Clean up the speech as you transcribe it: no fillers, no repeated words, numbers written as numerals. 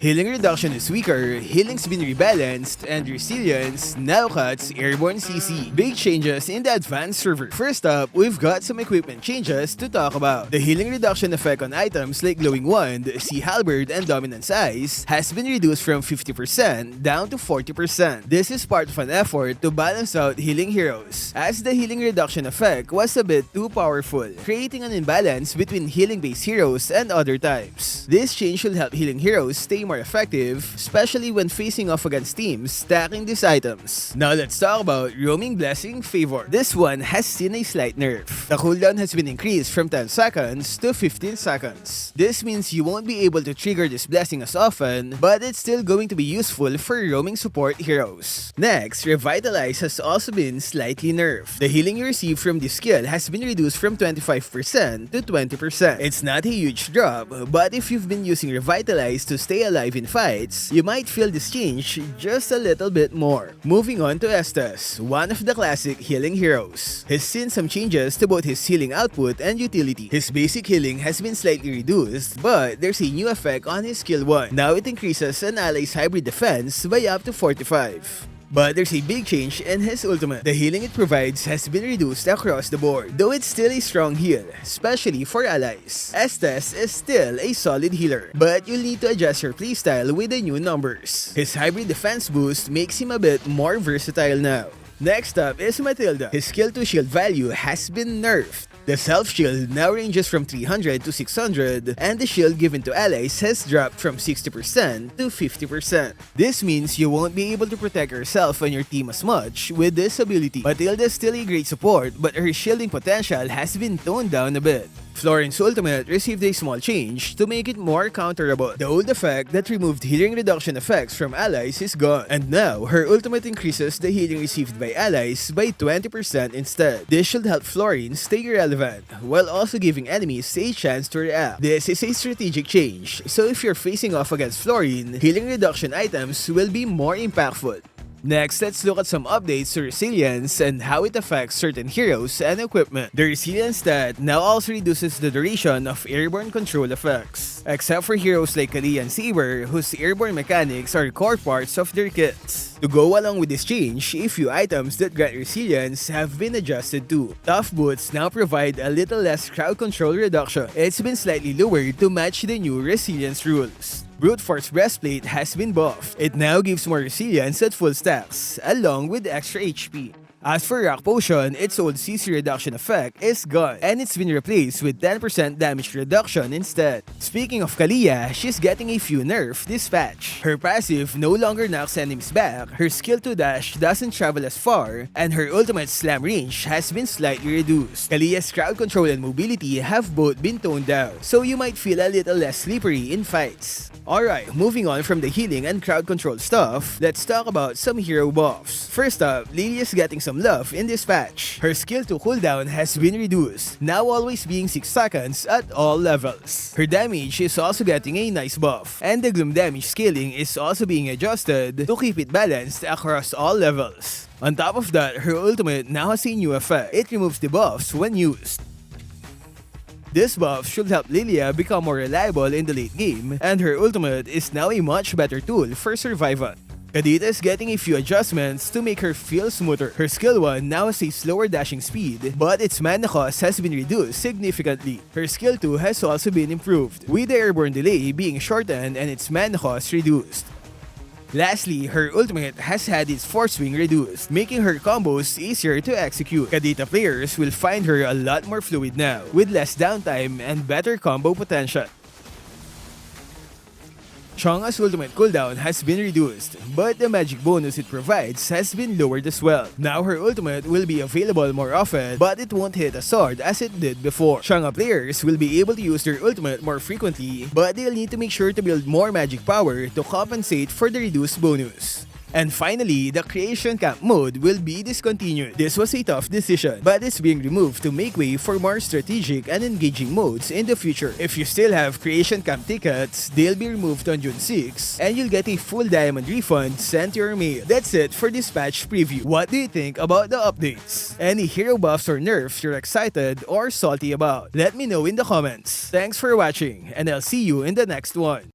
Healing reduction is weaker, healing's been rebalanced, and resilience now cuts Airborne CC. Big changes in the advanced server. First up, we've got some equipment changes to talk about. The healing reduction effect on items like Glowing Wand, Sea Halberd, and Dominance Eyes has been reduced from 50% down to 40%. This is part of an effort to balance out healing heroes, as the healing reduction effect was a bit too powerful, creating an imbalance between healing-based heroes and other types. This change should help healing heroes stay more effective, especially when facing off against teams stacking these items. Now let's talk about roaming Blessing Favor. This one has seen a slight nerf. The cooldown has been increased from 10 seconds to 15 seconds. This means you won't be able to trigger this blessing as often, but it's still going to be useful for roaming support heroes. Next, Revitalize has also been slightly nerfed. The healing you receive from this skill has been reduced from 25% to 20%. It's not a huge drop, but if you've been using Revitalize to stay alive in fights, you might feel this change just a little bit more. Moving on to Estes, one of the classic healing heroes. He's seen some changes to both his healing output and utility. His basic healing has been slightly reduced, but there's a new effect on his skill 1. Now it increases an ally's hybrid defense by up to 45. But there's a big change in his ultimate. The healing it provides has been reduced across the board, though it's still a strong heal, especially for allies. Estes is still a solid healer, but you'll need to adjust your playstyle with the new numbers. His hybrid defense boost makes him a bit more versatile now. Next up is Mathilda. His skill 2 shield value has been nerfed. The self-shield now ranges from 300 to 600, and the shield given to allies has dropped from 60% to 50%. This means you won't be able to protect yourself and your team as much with this ability. Mathilda is still a great support, but her shielding potential has been toned down a bit. Floryn's ultimate received a small change to make it more counterable. The old effect that removed healing reduction effects from allies is gone, and now her ultimate increases the healing received by allies by 20% instead. This should help Floryn stay relevant, while also giving enemies a chance to react. This is a strategic change, so if you're facing off against Floryn, healing reduction items will be more impactful. Next, let's look at some updates to Resilience and how it affects certain heroes and equipment. The Resilience stat now also reduces the duration of airborne control effects, except for heroes like Kalea and Saber, whose airborne mechanics are core parts of their kits. To go along with this change, a few items that grant resilience have been adjusted too. Tough boots now provide a little less crowd control reduction. It's been slightly lowered to match the new resilience rules. Brute Force Breastplate has been buffed. It now gives more resilience at full stacks, along with extra HP. As for Rock Potion, its old CC reduction effect is gone, and it's been replaced with 10% damage reduction instead. Speaking of Kalea, she's getting a few nerfs this patch. Her passive no longer knocks enemies back, her skill 2 dash doesn't travel as far, and her ultimate slam range has been slightly reduced. Kalea's crowd control and mobility have both been toned down, so you might feel a little less slippery in fights. Alright, moving on from the healing and crowd control stuff, let's talk about some hero buffs. First up, Lylia is getting some love in this patch. Her skill 2 cooldown has been reduced, now always being 6 seconds at all levels. Her damage is also getting a nice buff, and the gloom damage scaling is also being adjusted to keep it balanced across all levels. On top of that, her ultimate now has a new effect. It removes debuffs when used. This buff should help Lylia become more reliable in the late game, and her ultimate is now a much better tool for survival. Kadita is getting a few adjustments to make her feel smoother. Her skill 1 now has a slower dashing speed, but its mana cost has been reduced significantly. Her skill 2 has also been improved, with the airborne delay being shortened and its mana cost reduced. Lastly, her ultimate has had its force swing reduced, making her combos easier to execute. Kadita players will find her a lot more fluid now, with less downtime and better combo potential. Chang'e's ultimate cooldown has been reduced, but the magic bonus it provides has been lowered as well. Now her ultimate will be available more often, but it won't hit as hard as it did before. Chang'e players will be able to use their ultimate more frequently, but they'll need to make sure to build more magic power to compensate for the reduced bonus. And finally, the Creation Camp mode will be discontinued. This was a tough decision, but it's being removed to make way for more strategic and engaging modes in the future. If you still have Creation Camp tickets, they'll be removed on June 6, and you'll get a full diamond refund sent to your mail. That's it for this patch preview. What do you think about the updates? Any hero buffs or nerfs you're excited or salty about? Let me know in the comments. Thanks for watching, and I'll see you in the next one.